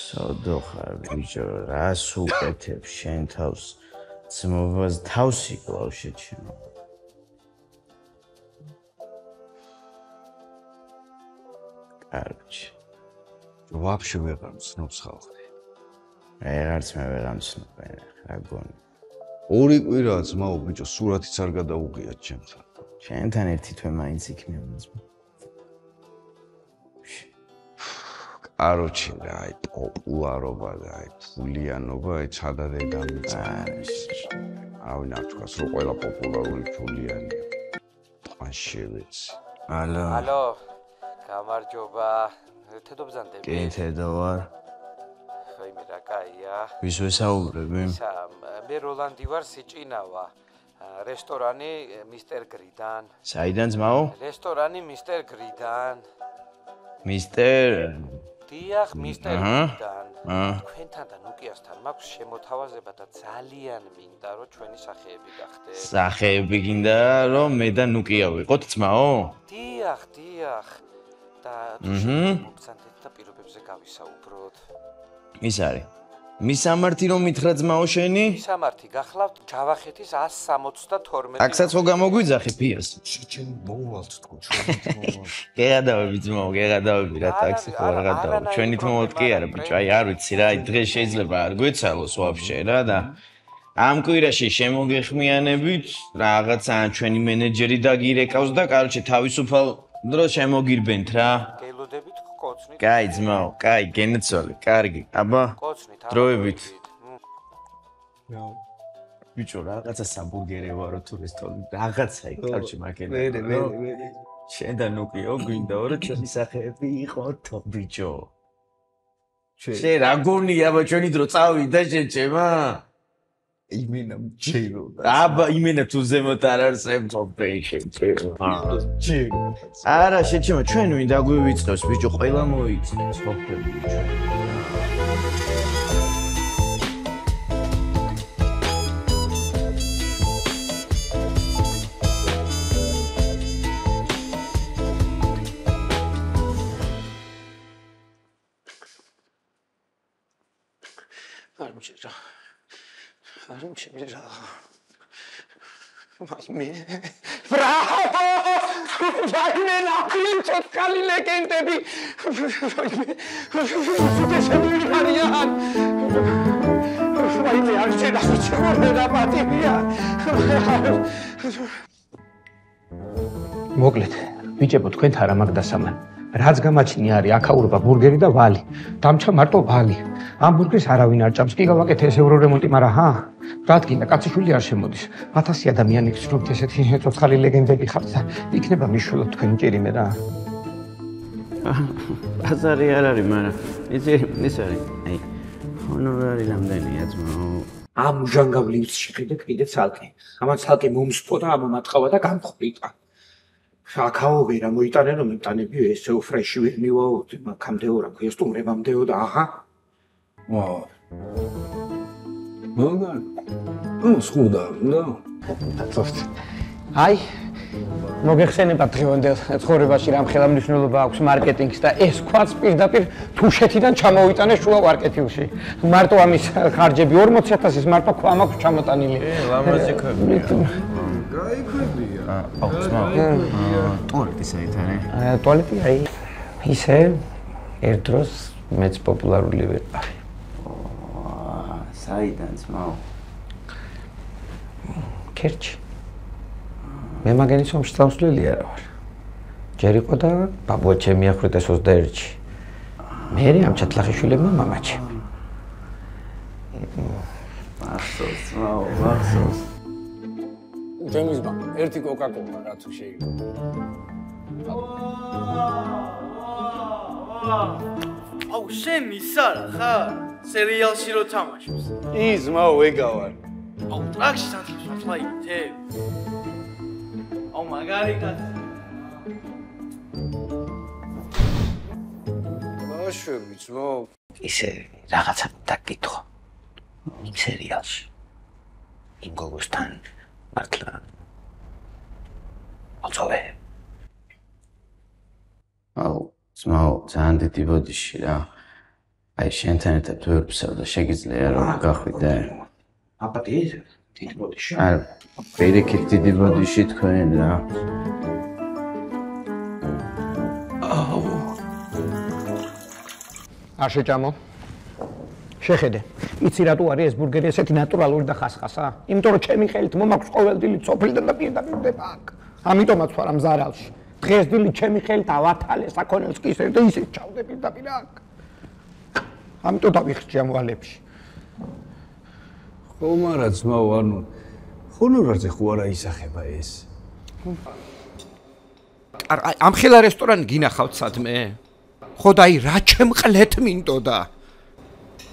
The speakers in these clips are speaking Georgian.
Soddo xar bicho, rას უკეთებ შენ თავს ძმობას თავს იკლავ შეჩემო. კარგი. Вообще ვეღარ მცნობს ხალხი. ვეღარც მე ვეღარ მცნობ, რა გონი. ორი კვირაა ძმაო ბიჭო, სურათიც არ გადაუღიათ ჩემთან. შენთან ერთი თვე მაინც იქნება ძმა. Короче, ай, პოპულარობა და აი ფულიანობა, აი ცადადე გამიწევს. Ავი ნაცვლად რო ყველა პოპულარული ფულიანია. ტყანშევიცი. ალო. გამარჯობა. თედობზანდები. კი, თედო ვარ. ხაიმე რა კაია. ვის ვესაუბრები? მე როლანდი ვარ სიჭინავა. რესტორანი მისტერ გრიდან. საიდან ძმაო? რესტორანი მისტერ გრიდან. მისტერ დიახ, მისტერ გრიდან. თქვენთან და ნუკიასთან მაქვს შემოთავაზება და ძალიან მინდა რომ ჩვენი სახეები გახდეთ. სახეები გინდა რომ მე და ნუკია ვიყოთ ძმაო? დიახ. და მოგცანდეთ და პირობებზე გავისაუბროთ. ის არის. მისამართი რომ მითხრა ძმაო შენი? მისამართი გახლავთ ჯავახეთის 172. აქსაც ხო გამოგვიძახე ფიას? შენ მოუვალთ თქო ჩვენ. გეღადავები ძმაო, გეღადავები რა ტაქსი ხო არ გადავა. ჩვენით მომოთ კი არა ბიჭო, აი არ ვიცი რა, დღეს შეიძლება არ გვეცალოს ვაფშე რა და ამ კვირაში შემოგეხმიანებით რაღაცა ჩვენი მენეჯერი დაგირეკავს და კაროჩე თავისუფალ დროს შემოგირბენთ რა. გელოდებით კოცნით. კაი ძმაო, კაი, გენაცვალე, კარგი. აბა. კოცნით. დროებით. ბიჭო, რაღაცა საბურგერე ვარო თუ რესტორანი, რაღაცა იქ კარჩი მაგენ. მე. შენ და ნუკიო გვინდა რომ ჩვენი სახეები იყოთო ბიჭო. შენ რა გონია, აბა ჩვენი დრო წავიდა შეჩემა? იმენა მჭირო და აბა იმენა თუ ზემოთ არ არსებო ბეიქე. არა შეჩემა ჩვენ ვინ დაგვივიწყებს ბიჭო, ყველა მოიწევს ხოფები ბიჭო. არ მჭირა. Maime. Bravo! Maime la pinche cali legendები. Maime. Maime არ შეიძლება რა პატივია. მოკლედ, ბიჭებო თქვენთან რა მაგ დასამან. რაც გამაჩნია არის აქაურობა ბურგერი და ვალი. დამჩა მარტო ვალი. ამ ბურგერს არავინ არ ჭამს. კი გავაკეთე ეს ევრორემონტი, მაგრამ ჰა, რა თქმა უნდა, კაციშვილი არ შემოდის. 1000 ადამიანი გსურვთ ესეთი ცოცხალი ლეგენდები ხართ და იქნება მიშველოთ თქვენი ჭირიმე რა. ბაზარი არ არის, მაგრამ ის არის. აი, ჰონორარი რამდენია ძმაო? ამ ჟანგავლის შეხიდე კიდე ცალკე. ამან ცალკე მომსწო და ამომატყავა და გამხვრიტა. აქაო ვერა მოიტანე რომ მეტანებიო ესე უფრეში ვერ მივაოთ მაგამდეო რა ქვია სტუმრებამდეო და აჰა მოგან სხუდა და აცofთ აი მოგეხსენებათ დღევანდელ ცხოვრებაში რამ ხელა მნიშვნელობა აქვს მარკეტინგს და ეს ქვაც პირდაპირ თუშეთიდან ჩამოვიტანე შუა მარკეტინგში მარტო ამის ხარჯები 40000-ის მარტო ქვა მაქვს ჩამოტანილი ლამაზი ქვებია გაიქვებია აუ ძმა ტუალეტი საით არის ტუალეტი აი ისე ერთ დროს მეც პოპულარული ვიყავი საიდან ძმაო ქერჩი მე მაგენის ომში წავსვლელი არა ვარ. ჯერ იყო და ბაბუა ჩემი ახლდა 21-ში. მე ამ ჩათლახიშვილებმა მამაჩემი. მახსოვს, მახსოვს. ჩემის ბა, ერთი კოკა-კოლა რა თუ შეიძლება. აუ შენ ისარა ხარ? სერიალში რო თამაშობს. ის მაო ეგავარ. აუ ტრაქში სანთლებს ვაფლაიტე. აუ მაგარი კაცი. ბაშვები ძმო. ისე რაღაცა დაკითხო. იმ სერიალში. იმ გოგოსთან მართლა. აცოვე. აუ, ძმაო, ძალიან დიდი ბოდიში რა. აი, შენთან ერთად ვერ ვსავდა, შეგიძლია რომ გახვიდე. აბატი ეს დიდი ბოდიში. არა, პირიქით დიდი ბოდიში თქვენ რა. არ შეჭამო. შეხედე. იცი რატო არის ეს ბურგერი ესეთი ნატურალური და ხასხასა? იმიტომ რომ ჩემი ხელით მომაქვს ყოველდღიური სოფლიდან და პირდაპირ აქ. ამიტომაც ვარ ამ ზარალში. დღეს დილით ჩემი ხელით ავათალე საქონელს კი ისე და ისე ჩავდე პირდაპირ აქ. ამიტომ დავიხჭი ამ ვალებში. ხო, მაგრამ ძმაო, ანუ ჰონორარზე ხო არა ისახება ეს? ამ ხელა რესტორანი გინახავთ სადმე? ხო და აი რა ჩემყლეთ მინდოდა?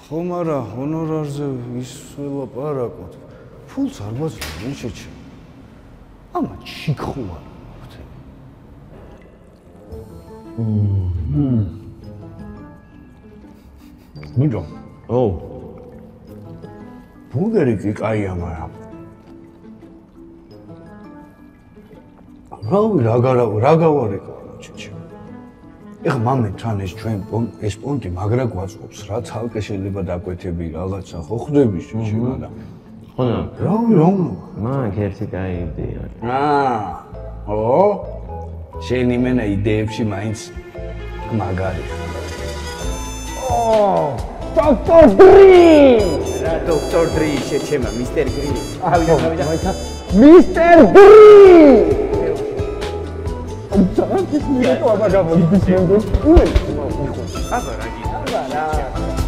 ხო, მაგრამ ჰონორარზე ის ველაპარაკოთ. ფულს არ ბაზრობ, შეჭი. ამა ჩიქხუა. ნიჯო. ო. ბურგერი კი კაია, მაგრამ რა გავარეკო, ჩიჩი. ეხა მამეთთან ეს ჩვენ ეს პონტი მაგრა გვაწყობს, რა ცალკე შეიძლება დაკვეთები რაღაცა, ხო ხვდები ჩიჩი, მაგრამ ხონა, რა მაგ ერთი კაი იდეა. ო? შენი მენა იდეებში მაინც მაგარი. დოქტორ დრი! რა დოქტორ დრი შეჩემა, მისტერ გრი. ავიდა. მისტერ დრი! ამიტომ ეს მირეკო აბა გამოდის მენდო. აბა რა გინდა? აბა რა.